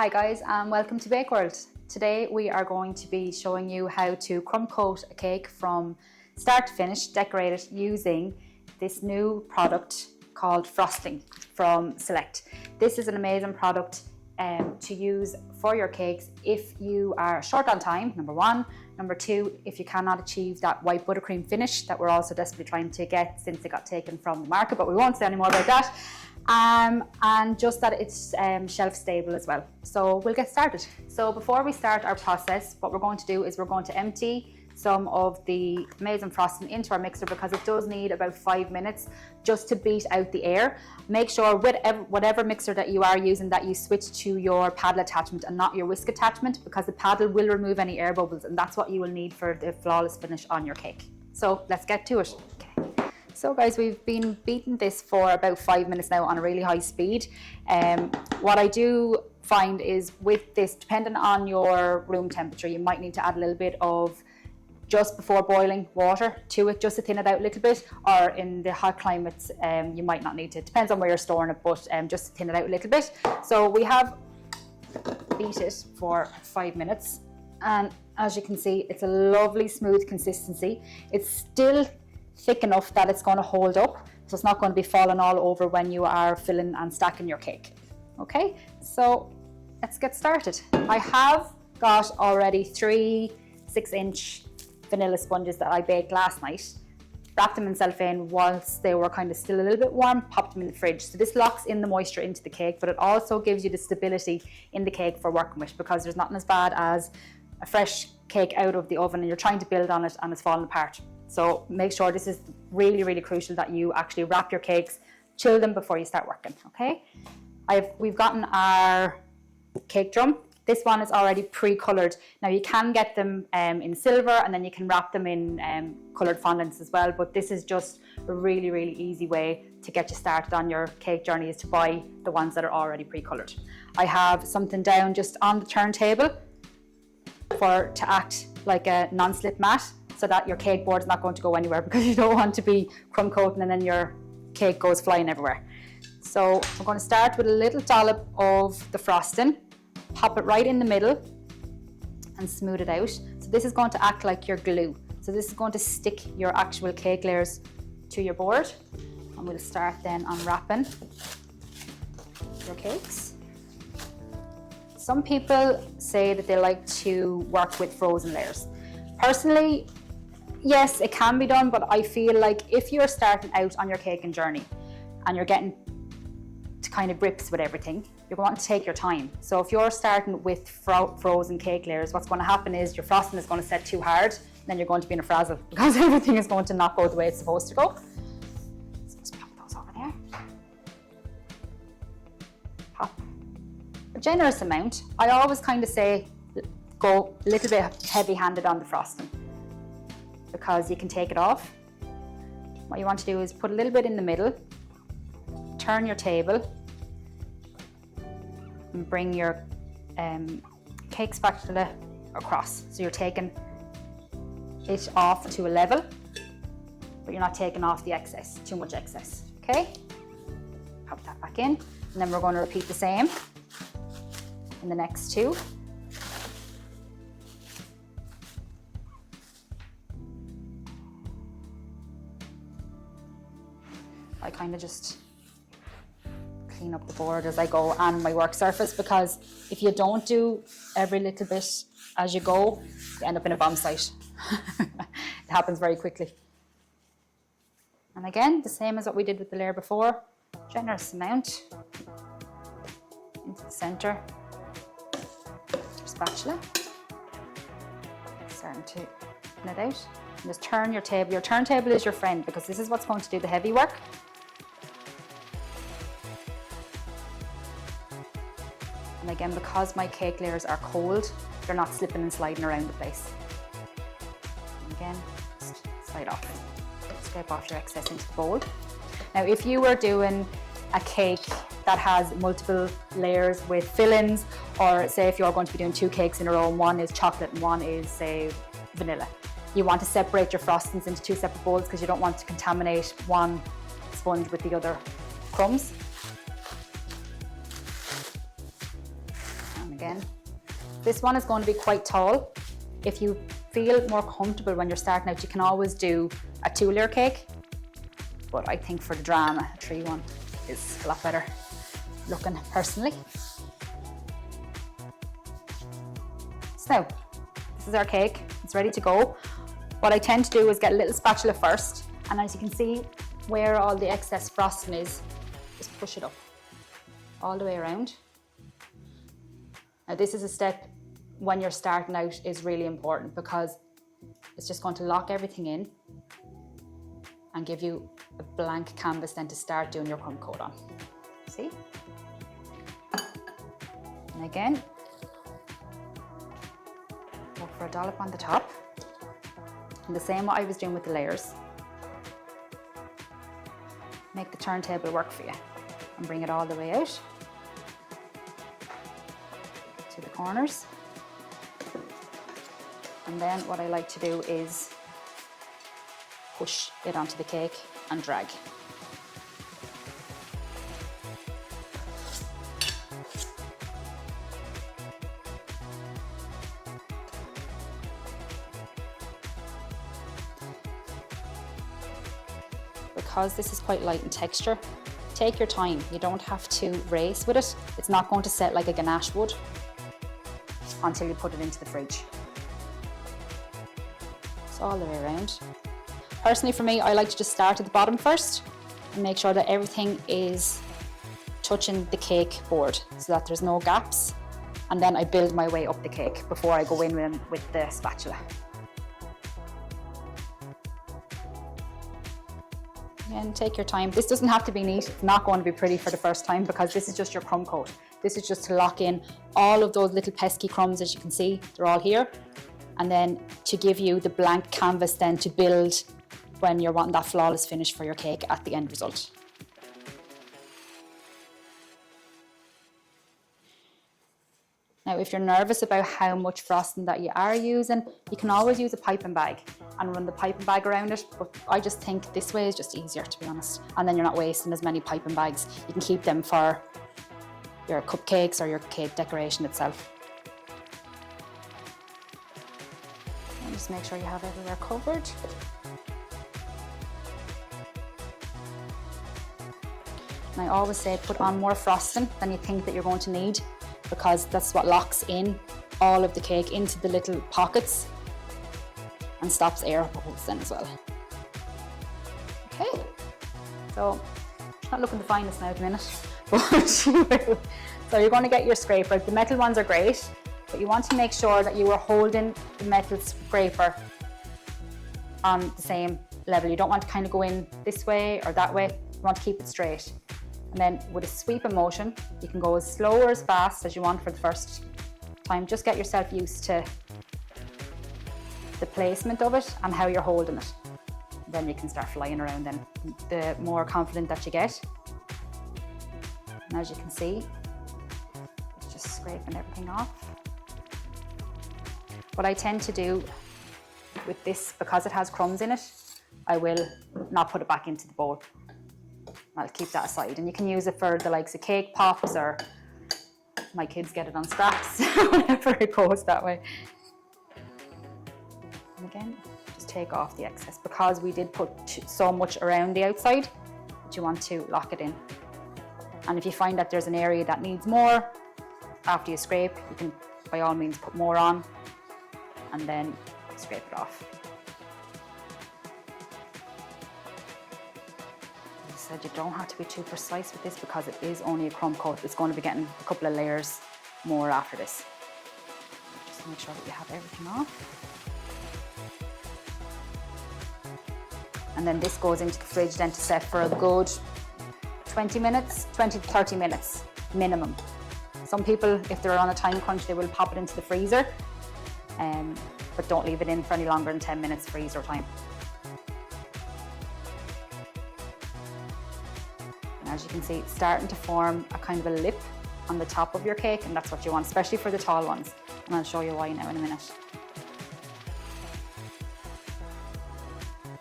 Hi guys and welcome to Bake World. Today we are going to be showing you how to crumb coat a cake from start to finish, decorate it using this new product called frosting from Select. This is an amazing product to use for your cakes if you are short on time, number one. Number two, if you cannot achieve that white buttercream finish that we're also desperately trying to get since it got taken from the market, but we won't say any more about that. And just that it's shelf stable as well. So we'll get started. So before we start our process, what we're going to do is we're going to empty some of the amazing frosting into our mixer because it does need about 5 minutes just to beat out the air. Make sure with whatever mixer that you are using that you switch to your paddle attachment and not your whisk attachment, because the paddle will remove any air bubbles and that's what you will need for the flawless finish on your cake. So let's get to it. So guys, we've been beating this for about 5 minutes now on a really high speed. What I do find is with this, depending on your room temperature, you might need to add a little bit of just before boiling water to it, just to thin it out a little bit, or in the hot climates, you might not need to. It depends on where you're storing it, but just to thin it out a little bit. So we have beat it for 5 minutes, and as you can see, it's a lovely smooth consistency. It's still thick enough that it's going to hold up, so it's not going to be falling all over when you are filling and stacking your cake. Okay, so let's get started. I have got already 3 6-inch vanilla sponges that I baked last night. Wrapped them in cellophane whilst they were kind of still a little bit warm, popped them in the fridge. So this locks in the moisture into the cake, but it also gives you the stability in the cake for working with, because there's nothing as bad as a fresh cake out of the oven and you're trying to build on it and it's falling apart. So make sure this is really, really crucial that you actually wrap your cakes, chill them before you start working, okay? We've gotten our cake drum. This one is already pre-coloured. Now you can get them in silver, and then you can wrap them in coloured fondants as well, but this is just a really, really easy way to get you started on your cake journey, is to buy the ones that are already pre-coloured. I have something down just on the turntable to act like a non-slip mat, so that your cake board is not going to go anywhere, because you don't want to be crumb coating and then your cake goes flying everywhere. So we're going to start with a little dollop of the frosting, pop it right in the middle and smooth it out. So this is going to act like your glue. So this is going to stick your actual cake layers to your board. And we'll start then unwrapping your cakes. Some people say that they like to work with frozen layers. Personally, yes, it can be done, but I feel like if you're starting out on your caking journey and you're getting to kind of grips with everything, you're going to take your time. So if you're starting with frozen cake layers, what's going to happen is your frosting is going to set too hard, and then you're going to be in a frazzle because everything is going to not go the way it's supposed to go. So just pop those over there. Pop a generous amount. I always kind of say go a little bit heavy-handed on the frosting, because you can take it off. What you want to do is put a little bit in the middle, turn your table, and bring your cake spatula across. So you're taking it off to a level, but you're not taking off the excess, too much excess, okay? Pop that back in, and then we're going to repeat the same in the next two. I kind of just clean up the board as I go and my work surface, because if you don't do every little bit as you go, you end up in a bomb site. It happens very quickly. And again, the same as what we did with the layer before, generous amount into the center. Your spatula, starting to thin it out. And just turn your table. Your turntable is your friend, because this is what's going to do the heavy work. And again, because my cake layers are cold, they're not slipping and sliding around the place. And again, just slide off. Scrape off your excess into the bowl. Now, if you were doing a cake that has multiple layers with fillings, or say if you're going to be doing 2 cakes in a row, and one is chocolate and one is, say, vanilla, you want to separate your frostings into 2 separate bowls, because you don't want to contaminate one sponge with the other crumbs. again. This one is going to be quite tall. If you feel more comfortable when you're starting out, you can always do a 2-layer cake. But I think for the drama, a 3 one is a lot better looking personally. So this is our cake, it's ready to go. What I tend to do is get a little spatula first, and as you can see where all the excess frosting is, just push it up all the way around. Now this is a step when you're starting out is really important because it's just going to lock everything in and give you a blank canvas then to start doing your crumb coat on. See? And again, go for a dollop on the top. And the same what I was doing with the layers. Make the turntable work for you and bring it all the way out to the corners. And then what I like to do is push it onto the cake and drag. Because this is quite light in texture, take your time. You don't have to race with it. It's not going to set like a ganache would until you put it into the fridge. So all the way around. Personally for me, I like to just start at the bottom first and make sure that everything is touching the cake board so that there's no gaps. And then I build my way up the cake before I go in with the spatula. And take your time. This doesn't have to be neat. It's not going to be pretty for the first time because this is just your crumb coat. This is just to lock in all of those little pesky crumbs, as you can see, they're all here. And then to give you the blank canvas then to build when you're wanting that flawless finish for your cake at the end result. Now, if you're nervous about how much frosting that you are using, you can always use a piping bag and run the piping bag around it. But I just think this way is just easier, to be honest. And then you're not wasting as many piping bags. You can keep them for your cupcakes or your cake decoration itself. And just make sure you have everywhere covered. And I always say put on more frosting than you think that you're going to need, because that's what locks in all of the cake into the little pockets and stops air bubbles then as well. Okay, so it's not looking the finest now at the minute, but you will. So you're going to get your scraper. The metal ones are great, but you want to make sure that you are holding the metal scraper on the same level. You don't want to kind of go in this way or that way. You want to keep it straight. And then with a sweeping motion, you can go as slow or as fast as you want for the first time. Just get yourself used to the placement of it and how you're holding it. Then you can start flying around then, the more confident that you get. And as you can see, it's just scraping everything off. What I tend to do with this, because it has crumbs in it, I will not put it back into the bowl. I'll keep that aside, and you can use it for the likes of cake pops, or my kids get it on scraps, whenever it goes that way. And again, just take off the excess, because we did put so much around the outside that you want to lock it in. And if you find that there's an area that needs more, after you scrape, you can by all means put more on and then scrape it off. You don't have to be too precise with this because it is only a crumb coat. It's going to be getting a couple of layers more after this. Just make sure that you have everything off. And then this goes into the fridge then to set for a good 20 minutes, 20 to 30 minutes minimum. Some people, if they're on a time crunch, they will pop it into the freezer, but don't leave it in for any longer than 10 minutes freezer time. As you can see, it's starting to form a kind of a lip on the top of your cake, and that's what you want, especially for the tall ones. And I'll show you why now in a minute.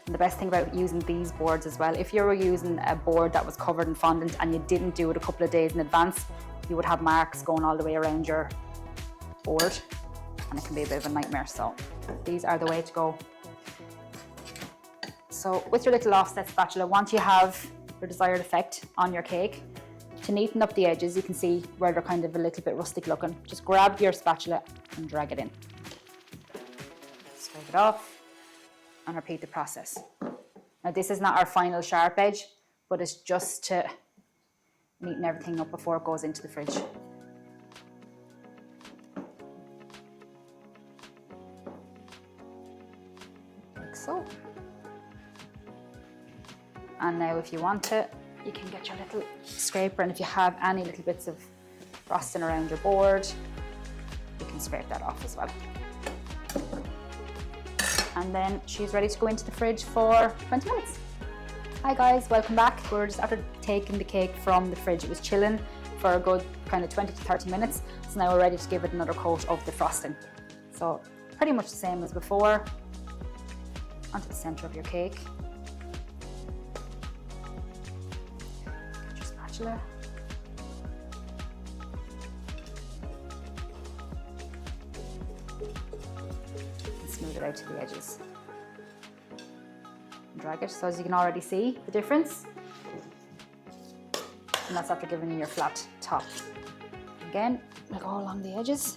And the best thing about using these boards as well, if you were using a board that was covered in fondant and you didn't do it a couple of days in advance, you would have marks going all the way around your board and it can be a bit of a nightmare. So these are the way to go. So with your little offset spatula, once you have your desired effect on your cake, to neaten up the edges, you can see where they're kind of a little bit rustic looking. Just grab your spatula and drag it in. Scrape it off and repeat the process. Now this is not our final sharp edge, but it's just to neaten everything up before it goes into the fridge. Like so. And now if you want to, you can get your little scraper, and if you have any little bits of frosting around your board, you can scrape that off as well. And then she's ready to go into the fridge for 20 minutes. Hi guys, welcome back. We're just after taking the cake from the fridge. It was chilling for a good kind of 20 to 30 minutes. So now we're ready to give it another coat of the frosting. So pretty much the same as before. Onto the center of your cake. Get your spatula. Smooth it out to the edges. And drag it, so as you can already see the difference. And that's after giving you your flat top. Again, we'll go along the edges.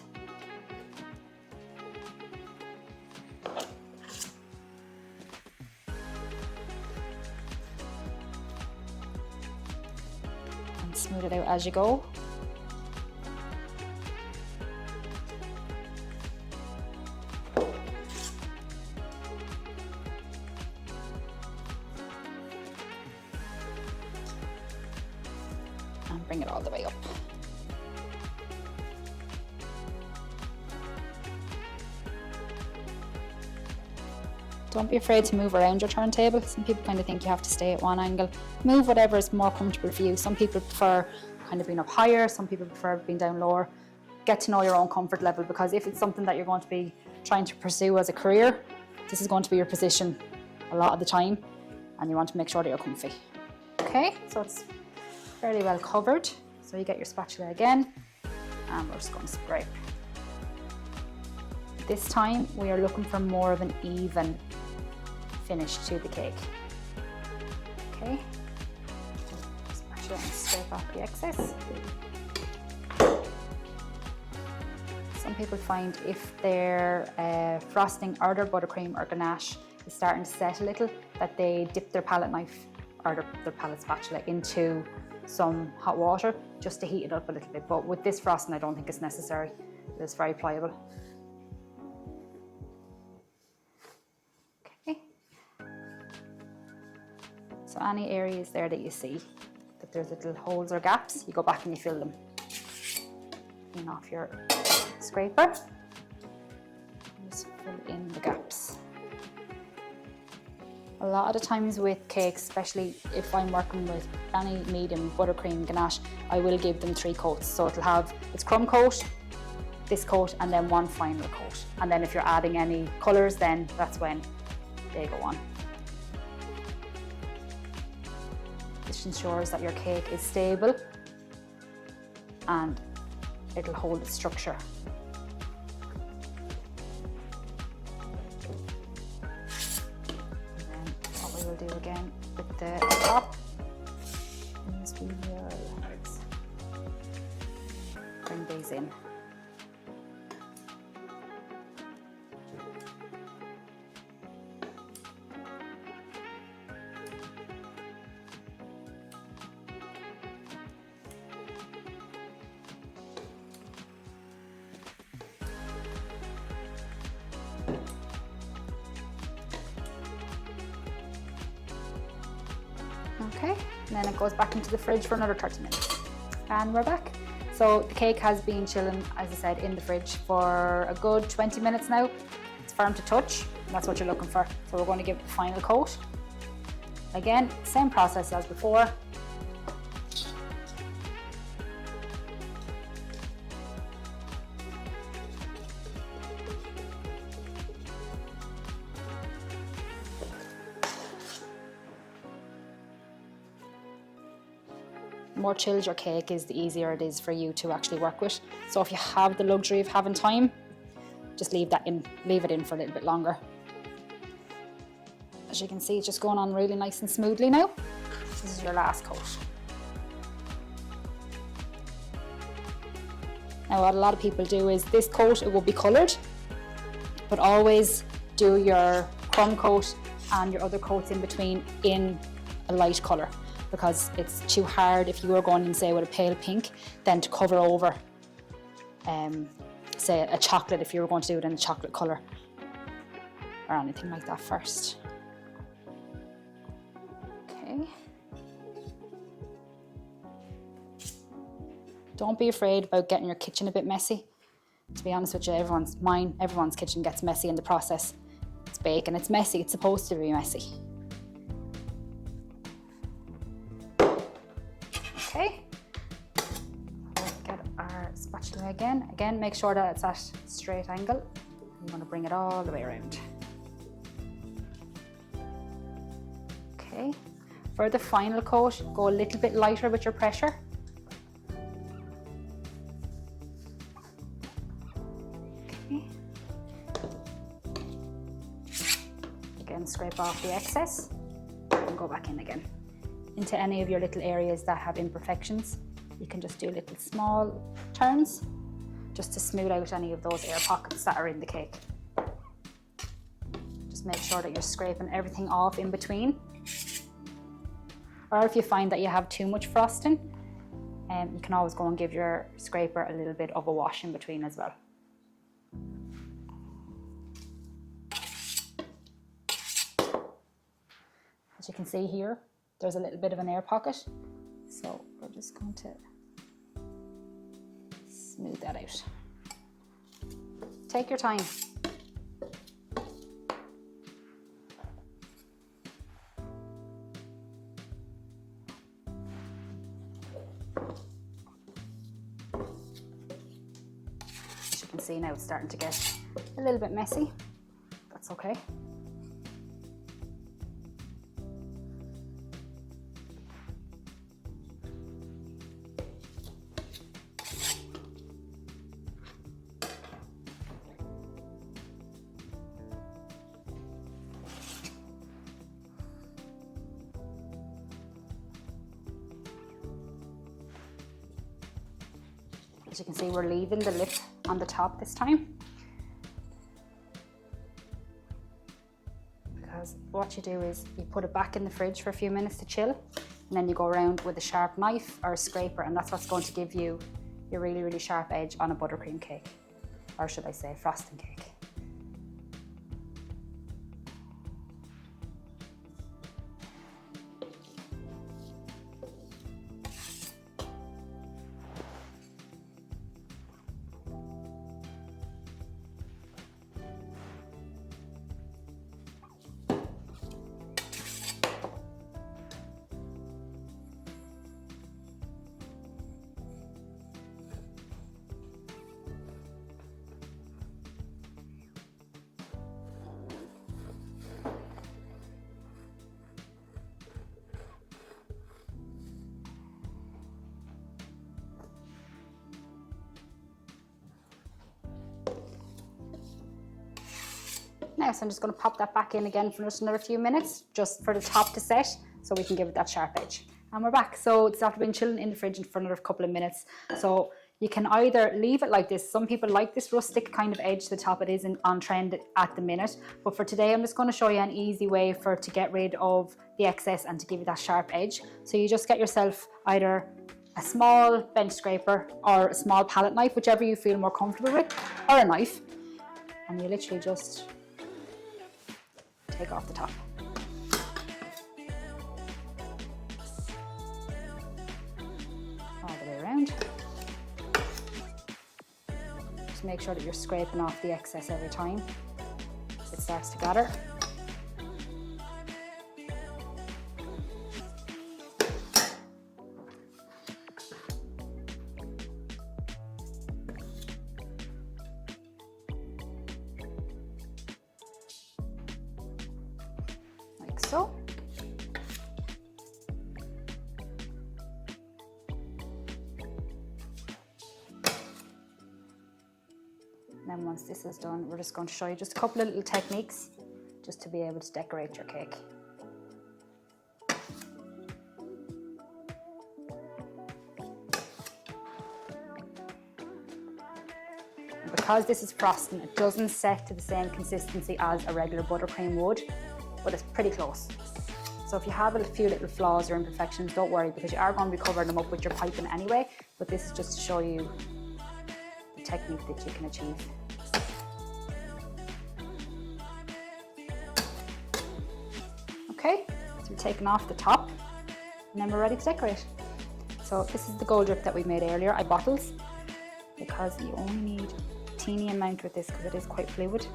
And smooth it out as you go. And bring it all the way up. Don't be afraid to move around your turntable. Some people kind of think you have to stay at one angle. Move whatever is more comfortable for you. Some people prefer kind of being up higher, some people prefer being down lower. Get to know your own comfort level, because if it's something that you're going to be trying to pursue as a career, this is going to be your position a lot of the time, and you want to make sure that you're comfy. Okay, so it's fairly well covered. So you get your spatula again, and we're just going to scrape. This time we are looking for more of an even finish to the cake. Okay, spatula and scrape off the excess. Some people find if their frosting or their buttercream or ganache is starting to set a little, that they dip their palette knife or their palette spatula into some hot water just to heat it up a little bit. But with this frosting, I don't think it's necessary. It's very pliable. Okay. So any areas there that you see that there's little holes or gaps, you go back and you fill them. Clean off your scraper. Just fill in the gaps. A lot of the times with cakes, especially if I'm working with any medium buttercream ganache, I will give them 3 coats. So it'll have its crumb coat, this coat, and then one final coat. And then if you're adding any colours, then that's when they go on. This ensures that your cake is stable and it'll hold its structure. We'll do again with the top is we will bring these in. Okay, and then it goes back into the fridge for another 30 minutes. And we're back. So the cake has been chilling, as I said, in the fridge for a good 20 minutes now. It's firm to touch, and that's what you're looking for. So we're going to give it the final coat. Again, same process as before. The more chilled your cake is, the easier it is for you to actually work with. So if you have the luxury of having time, just leave it in for a little bit longer. As you can see, it's just going on really nice and smoothly now. This is your last coat. Now what a lot of people do is this coat, it will be coloured, but always do your crumb coat and your other coats in between in a light colour, because it's too hard if you were going in, say, with a pale pink, then to cover over, say, a chocolate, if you were going to do it in a chocolate colour or anything like that first. Okay. Don't be afraid about getting your kitchen a bit messy. To be honest with you, everyone's kitchen gets messy in the process. It's baking, it's messy, it's supposed to be messy. Okay, let's get our spatula again. Again, make sure that it's at a straight angle. I'm going to bring it all the way around. Okay, for the final coat, go a little bit lighter with your pressure. Okay. Again, scrape off the excess and go back in again. Into any of your little areas that have imperfections, you can just do little small turns just to smooth out any of those air pockets that are in the cake. Just make sure that you're scraping everything off in between. Or if you find that you have too much frosting, you can always go and give your scraper a little bit of a wash in between as well. As you can see here, there's a little bit of an air pocket, so we're just going to smooth that out. Take your time. As you can see now, it's starting to get a little bit messy. That's okay. As you can see, we're leaving the lip on the top this time, because what you do is you put it back in the fridge for a few minutes to chill, and then you go around with a sharp knife or a scraper, and that's what's going to give you your really, really sharp edge on a buttercream cake, or should I say frosting cake. Now, so I'm just going to pop that back in again for just another few minutes, just for the top to set, so we can give it that sharp edge. And we're back. So it's after been chilling in the fridge for another couple of minutes. So you can either leave it like this. Some people like this rustic kind of edge to the top. It isn't on trend at the minute. But for today, I'm just going to show you an easy way to get rid of the excess and to give you that sharp edge. So you just get yourself either a small bench scraper or a small palette knife, whichever you feel more comfortable with, or a knife. And you literally just take off the top. All the way around. Just make sure that you're scraping off the excess every time it starts to gather. So, And then once this is done, we're just going to show you just a couple of little techniques just to be able to decorate your cake. Because this is frosting, it doesn't set to the same consistency as a regular buttercream would, but it's pretty close. So if you have a few little flaws or imperfections, don't worry, because you are going to be covering them up with your piping anyway, but this is just to show you the technique that you can achieve. Okay, so we're taking off the top, and then we're ready to decorate. So this is the gold drip that we made earlier. I bottles, because you only need teeny amount with this because it is quite fluid,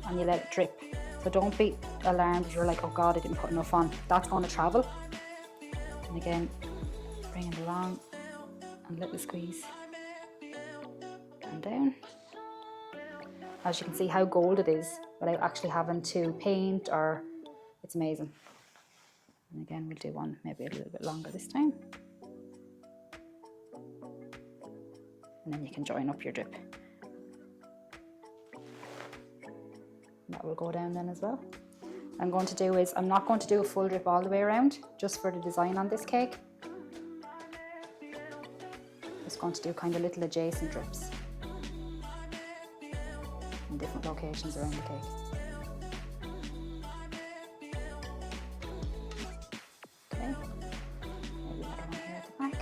and you let it drip. So don't be alarmed if you're like, oh god, I didn't put enough on. That's going to travel. And again, bring it along and little squeeze and down. As you can see how gold it is without actually having to paint, or it's amazing. And again, we'll do one maybe a little bit longer this time. And then you can join up your drip. That will go down then as well. What I'm going to do is, I'm not going to do a full drip all the way around, just for the design on this cake. Just going to do kind of little adjacent drips in different locations around the cake. Okay, maybe another one here at the back.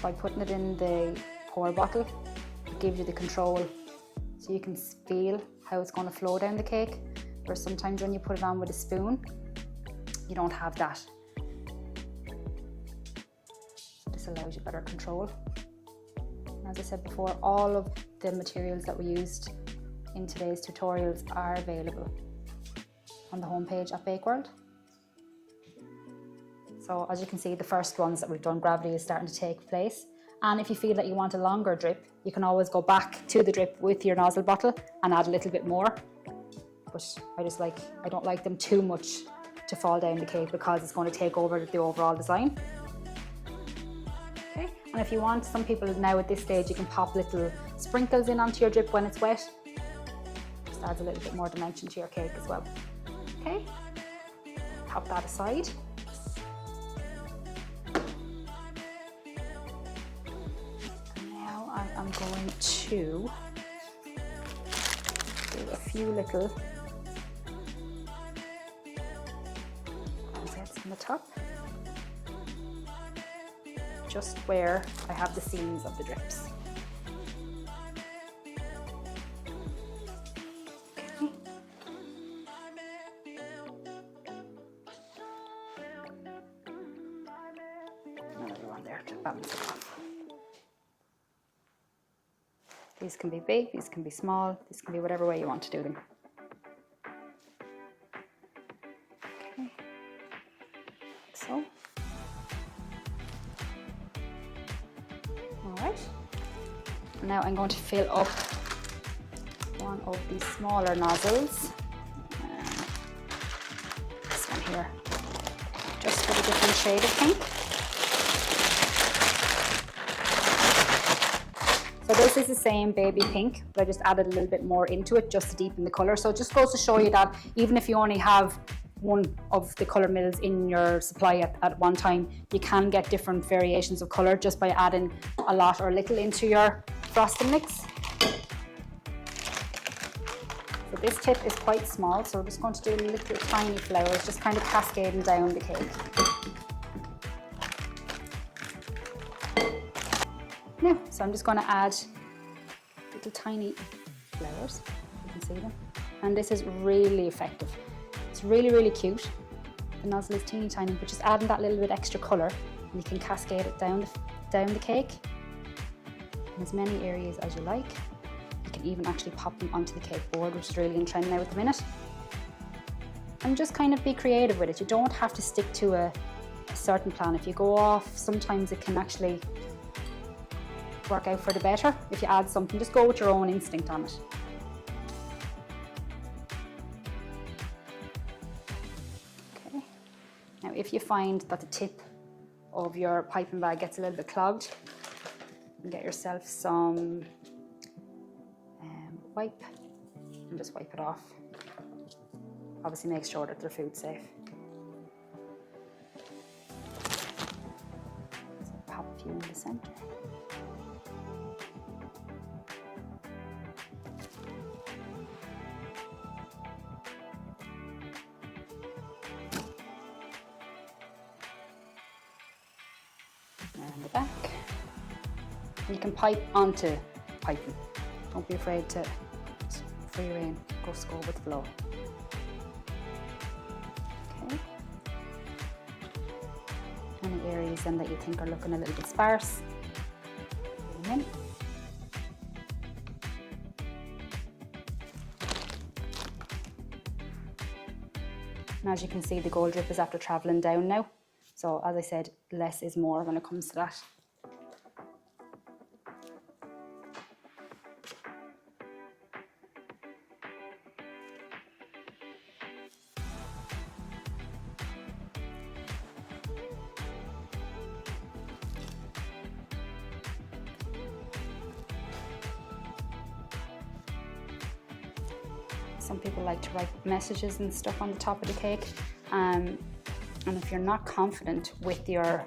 By putting it in the pour bottle, it gives you the control. So you can feel how it's going to flow down the cake, whereas sometimes when you put it on with a spoon, you don't have that. This allows you better control. And as I said before, all of the materials that we used in today's tutorials are available on the homepage at Bakeworld. So as you can see, the first ones that we've done, gravity is starting to take place. And if you feel that you want a longer drip, you can always go back to the drip with your nozzle bottle and add a little bit more. But I don't like them too much to fall down the cake, because it's going to take over the overall design. Okay, and if you want, some people now at this stage, you can pop little sprinkles in onto your drip when it's wet. Just adds a little bit more dimension to your cake as well. Okay, pop that aside. I'm going to do a few little rosettes on the top, just where I have the seams of the drips. Okay. Another one there to balance it off. These can be big, these can be small, this can be whatever way you want to do them. Okay, so. All right, now I'm going to fill up one of these smaller nozzles. This one here, just for the different shade of pink. So this is the same baby pink, but I just added a little bit more into it just to deepen the colour. So it just goes to show you that even if you only have one of the colour mills in your supply at one time, you can get different variations of colour just by adding a lot or a little into your frosting mix. So this tip is quite small, so we're just going to do little tiny flowers, just kind of cascading down the cake. Now, so I'm just going to add little tiny flowers, you can see them, and this is really effective. It's really, really cute. The nozzle is teeny tiny, but just adding that little bit extra colour, and you can cascade it down the cake in as many areas as you like. You can even actually pop them onto the cake board, which is really in trend now at the minute. And just kind of be creative with it. You don't have to stick to a certain plan. If you go off, sometimes it can actually work out for the better. If you add something, just go with your own instinct on it. Okay. Now if you find that the tip of your piping bag gets a little bit clogged, And get yourself some wipe and just wipe it off. Obviously make sure that they're food safe. So pop a few in the center. And the back. And you can pipe onto piping. Don't be afraid to free rein, just go with the flow. Okay. Any areas then that you think are looking a little bit sparse, put them in. And as you can see, the gold drip is after travelling down now. So as I said, less is more when it comes to that. Some people like to write messages and stuff on the top of the cake. And if you're not confident with your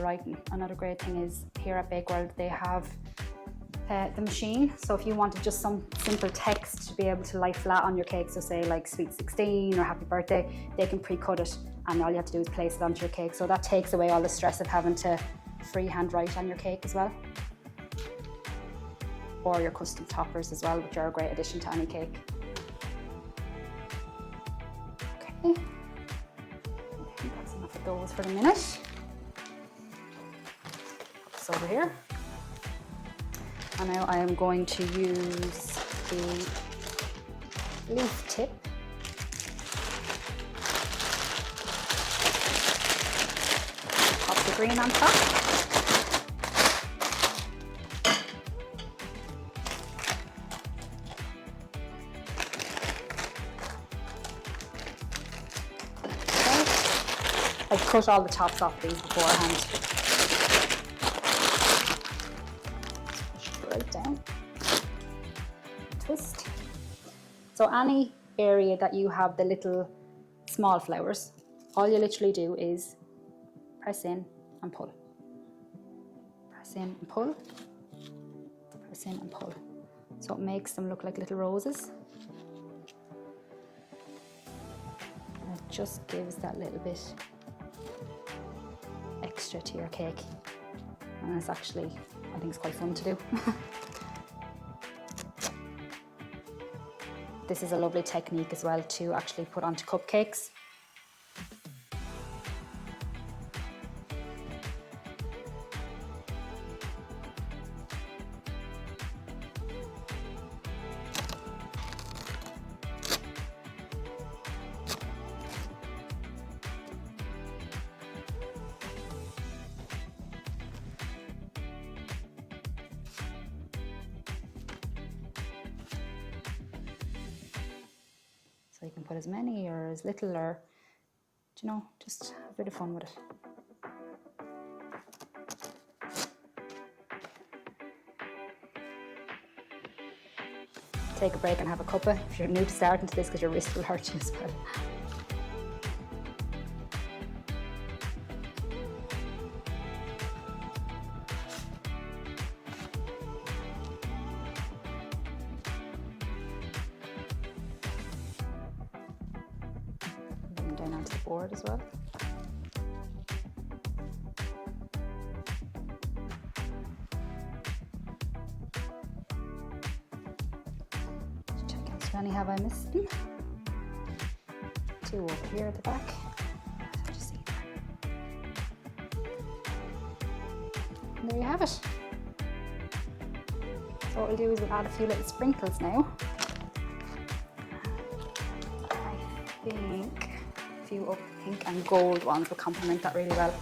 writing, another great thing is here at Bakeweld they have the machine. So if you wanted just some simple text to be able to lie flat on your cake, so say like Sweet 16 or Happy Birthday, they can pre-cut it and all you have to do is place it onto your cake. So that takes away all the stress of having to freehand write on your cake as well. Or your custom toppers as well, which are a great addition to any cake. Okay, I think that's enough of those for the minute. Put this over here. And now I am going to use the leaf tip pop the green on top. I've cut all the tops off these beforehand. Push it right down. Twist. So any area that you have the little small flowers, all you literally do is press in and pull. Press in and pull. Press in and pull. So it makes them look like little roses. And it just gives that little bit extra to your cake, and it's actually, I think it's quite fun to do. This is a lovely technique as well to actually put onto cupcakes. So you can put as many or as little, or, you know, just have a bit of fun with it. Take a break and have a cuppa if you're new to starting to this, because your wrist will hurt you as well. Down onto the board as well. Check out how many have I missed. 2 over here at the back. Just see. And there you have it. So what we'll do is we'll add a few little sprinkles now. I think a few of pink and gold ones will complement that really well.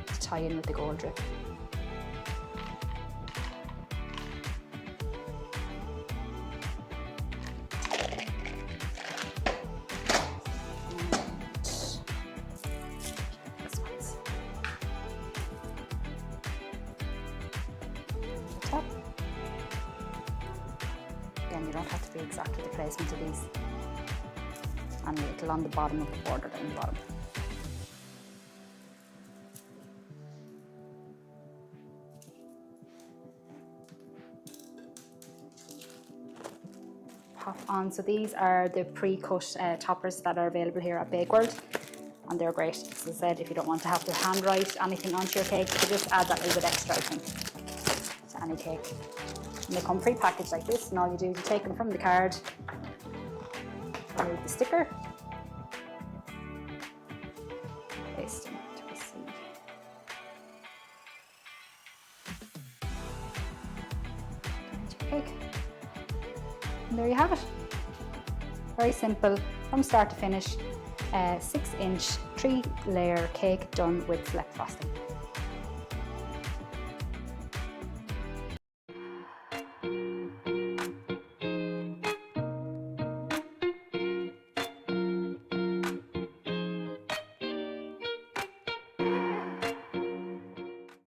To tie in with the gold drip. exactly the placement of these, and a little on the bottom of the border down the bottom. Pop on. So these are the pre-cut toppers that are available here at Bakeworld, and they're great. As I said, if you don't want to have to hand write anything onto your cake, you just add that little bit extra, I think, to any cake. And they come pre-packaged like this, and all you do is you take them from the card, remove the sticker, paste them into a seed. Into your cake. And there you have it. Very simple, from start to finish, 6-inch 3-layer cake done with Select frosting.